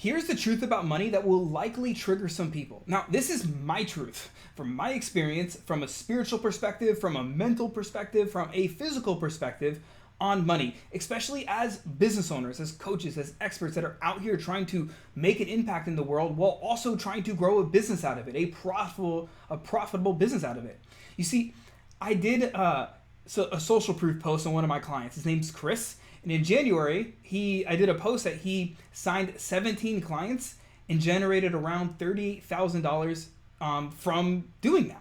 Here's the truth about money that will likely trigger some people. Now, this is my truth from my experience, from a spiritual perspective, from a mental perspective, from a physical perspective on money, especially as business owners, as coaches, as experts that are out here trying to make an impact in the world while also trying to grow a business out of it, a profitable business out of it. You see, I did a social proof post on one of my clients. His name's Chris. And in January, I did a post that he signed 17 clients and generated around $38,000 from doing that.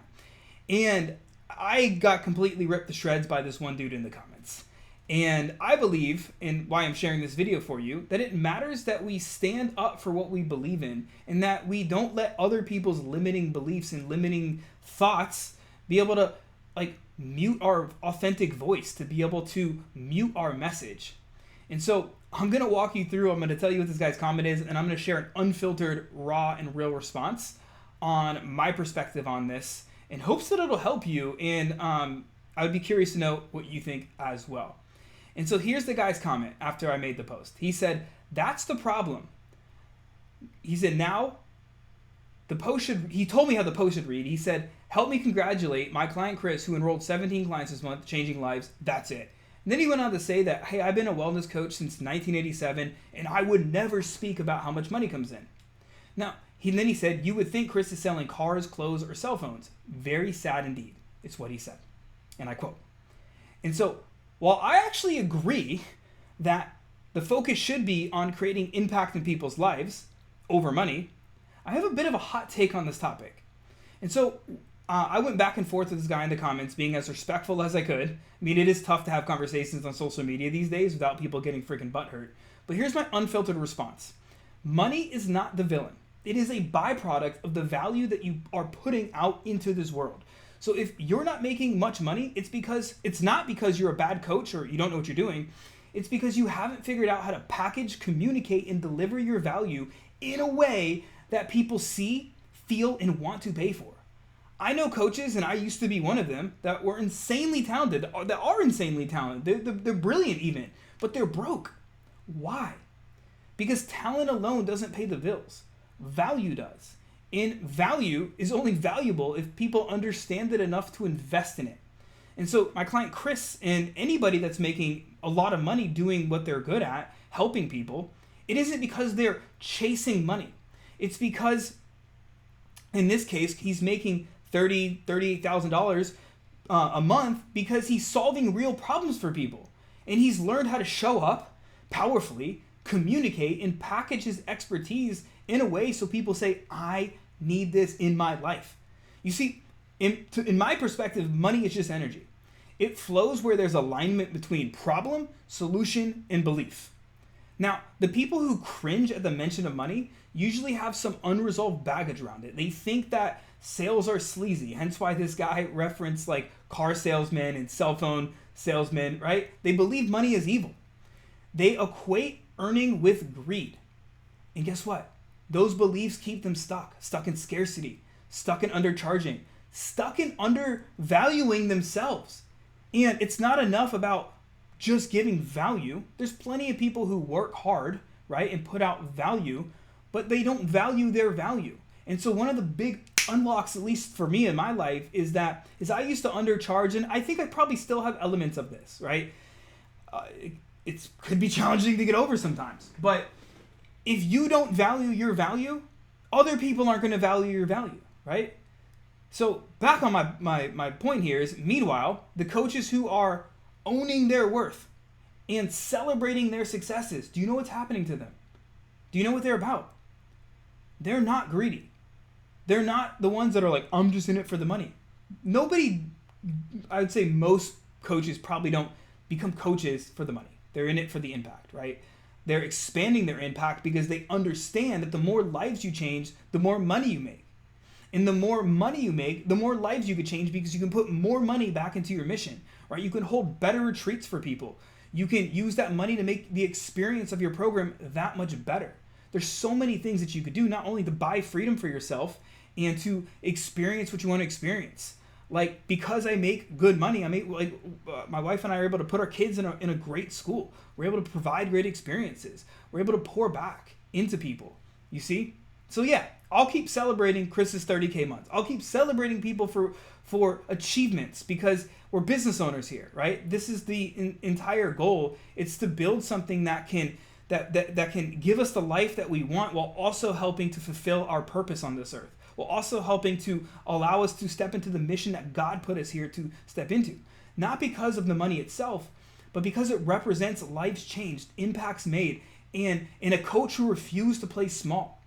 And I got completely ripped to shreds by this one dude in the comments. And I believe, and why I'm sharing this video for you, that it matters that we stand up for what we believe in and that we don't let other people's limiting beliefs and limiting thoughts be able to mute our authentic voice, to be able to mute our message. And so I'm going to walk you through, I'm going to tell you what this guy's comment is, and I'm going to share an unfiltered, raw, and real response on my perspective on this in hopes that it'll help you. And I would be curious to know what you think as well. And so here's the guy's comment after I made the post. He said, "That's the problem." He said, he told me how the post should read. He said, "Help me congratulate my client Chris, who enrolled 17 clients this month, changing lives. That's it." And then he went on to say that, "Hey, I've been a wellness coach since 1987, and I would never speak about how much money comes in." Now, then he said, "You would think Chris is selling cars, clothes, or cell phones. Very sad indeed." It's what he said. And I quote. And so, while I actually agree that the focus should be on creating impact in people's lives over money, I have a bit of a hot take on this topic. And so I went back and forth with this guy in the comments, being as respectful as I could. I mean, it is tough to have conversations on social media these days without people getting freaking butthurt. But here's my unfiltered response. Money is not the villain. It is a byproduct of the value that you are putting out into this world. So if you're not making much money, it's not because you're a bad coach or you don't know what you're doing. It's because you haven't figured out how to package, communicate, and deliver your value in a way that people see, feel, and want to pay for. I know coaches, and I used to be one of them, that were insanely talented, that are insanely talented. They're brilliant even, but they're broke. Why? Because talent alone doesn't pay the bills. Value does. And value is only valuable if people understand it enough to invest in it. And so my client Chris, and anybody that's making a lot of money doing what they're good at, helping people, it isn't because they're chasing money. It's because, in this case, he's making $38,000 a month because he's solving real problems for people. And he's learned how to show up powerfully, communicate, and package his expertise in a way so people say, "I need this in my life." You see, in my perspective, money is just energy. It flows where there's alignment between problem, solution, and belief. Now, the people who cringe at the mention of money usually have some unresolved baggage around it. They think that sales are sleazy, hence why this guy referenced car salesmen and cell phone salesmen, right? They believe money is evil. They equate earning with greed. And guess what? Those beliefs keep them stuck in scarcity, stuck in undercharging, stuck in undervaluing themselves. And it's not enough about just giving value. There's plenty of people who work hard, right, and put out value, but they don't value their value. And so one of the big unlocks, at least for me in my life, is I used to undercharge, and I think I probably still have elements of this, right? It could be challenging to get over sometimes, but if you don't value your value, other people aren't going to value your value, right? So back on my point here is, meanwhile, the coaches who are owning their worth and celebrating their successes, do you know what's happening to them? Do you know what they're about? They're not greedy. They're not the ones that are like, "I'm just in it for the money." Nobody, I would say most coaches probably don't become coaches for the money. They're in it for the impact, right? They're expanding their impact because they understand that the more lives you change, the more money you make. And the more money you make, the more lives you could change because you can put more money back into your mission, right? You can hold better retreats for people. You can use that money to make the experience of your program that much better. There's so many things that you could do, not only to buy freedom for yourself and to experience what you want to experience. Because I make good money, my wife and I are able to put our kids in a great school. We're able to provide great experiences. We're able to pour back into people. You see? So yeah, I'll keep celebrating Chris's 30K months. I'll keep celebrating people for achievements because we're business owners here, right? This is the entire goal. It's to build something that can give us the life that we want while also helping to fulfill our purpose on this earth, while also helping to allow us to step into the mission that God put us here to step into. Not because of the money itself, but because it represents lives changed, impacts made, and a coach who refused to play small.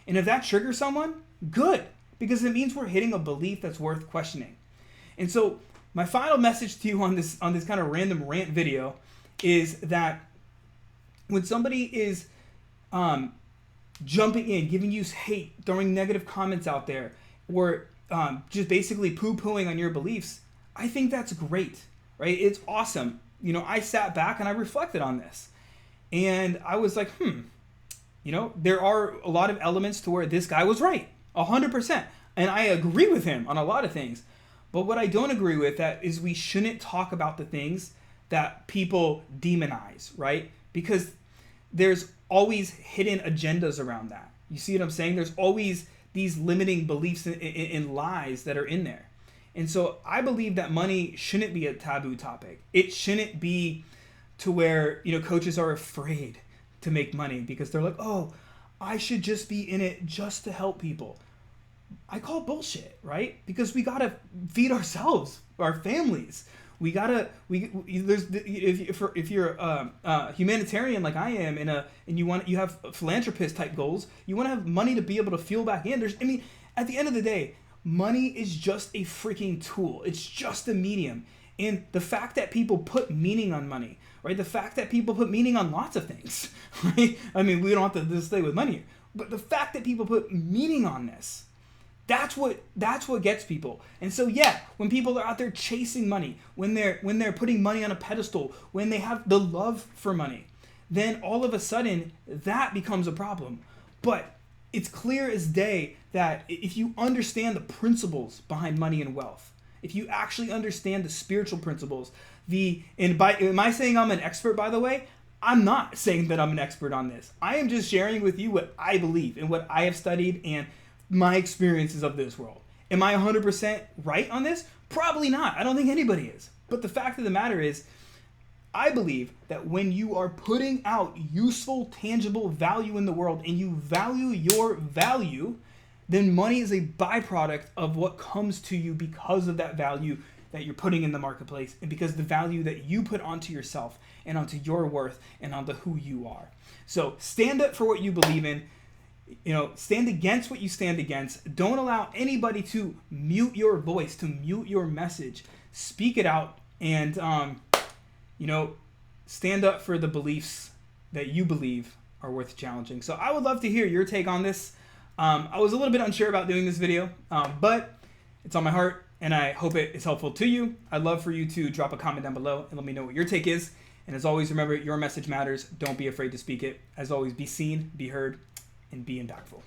And if that triggers someone, good, because it means we're hitting a belief that's worth questioning. And so my final message to you on this kind of random rant video is that when somebody is jumping in, giving you hate, throwing negative comments out there, or just basically poo-pooing on your beliefs, I think that's great, right? It's awesome. You know, I sat back and I reflected on this. And I was like, there are a lot of elements to where this guy was right, 100%. And I agree with him on a lot of things. But what I don't agree with that is we shouldn't talk about the things that people demonize, right? Because there's always hidden agendas around that. You see what I'm saying? There's always these limiting beliefs and lies that are in there. And so I believe that money shouldn't be a taboo topic. It shouldn't be to where, coaches are afraid to make money because they're like, oh, I should just be in it just to help people. I call bullshit, right? Because we gotta feed ourselves, our families. If you're a humanitarian like I am, and you have philanthropist type goals, you want to have money to be able to fuel back in. At the end of the day, money is just a freaking tool. It's just a medium. And the fact that people put meaning on money, right? The fact that people put meaning on lots of things, right? I mean, we don't have to just stay with money, but the fact that people put meaning on this, that's what gets people. And so yeah, when people are out there chasing money, when they're putting money on a pedestal, when they have the love for money, then all of a sudden that becomes a problem. But it's clear as day that if you understand the principles behind money and wealth, if you actually understand the spiritual principles, am I saying I'm an expert, by the way? I'm not saying that I'm an expert on this. I am just sharing with you what I believe and what I have studied and my experiences of this world. Am I 100% right on this? Probably not. I don't think anybody is. But the fact of the matter is, I believe that when you are putting out useful, tangible value in the world and you value your value, then money is a byproduct of what comes to you because of that value that you're putting in the marketplace and because the value that you put onto yourself and onto your worth and onto who you are. So stand up for what you believe in. Stand against what you stand against. Don't allow anybody to mute your voice, to mute your message. Speak it out and, stand up for the beliefs that you believe are worth challenging. So I would love to hear your take on this. I was a little bit unsure about doing this video, but it's on my heart and I hope it is helpful to you. I'd love for you to drop a comment down below and let me know what your take is. And as always, remember, your message matters. Don't be afraid to speak it. As always, be seen, be heard, and be impactful.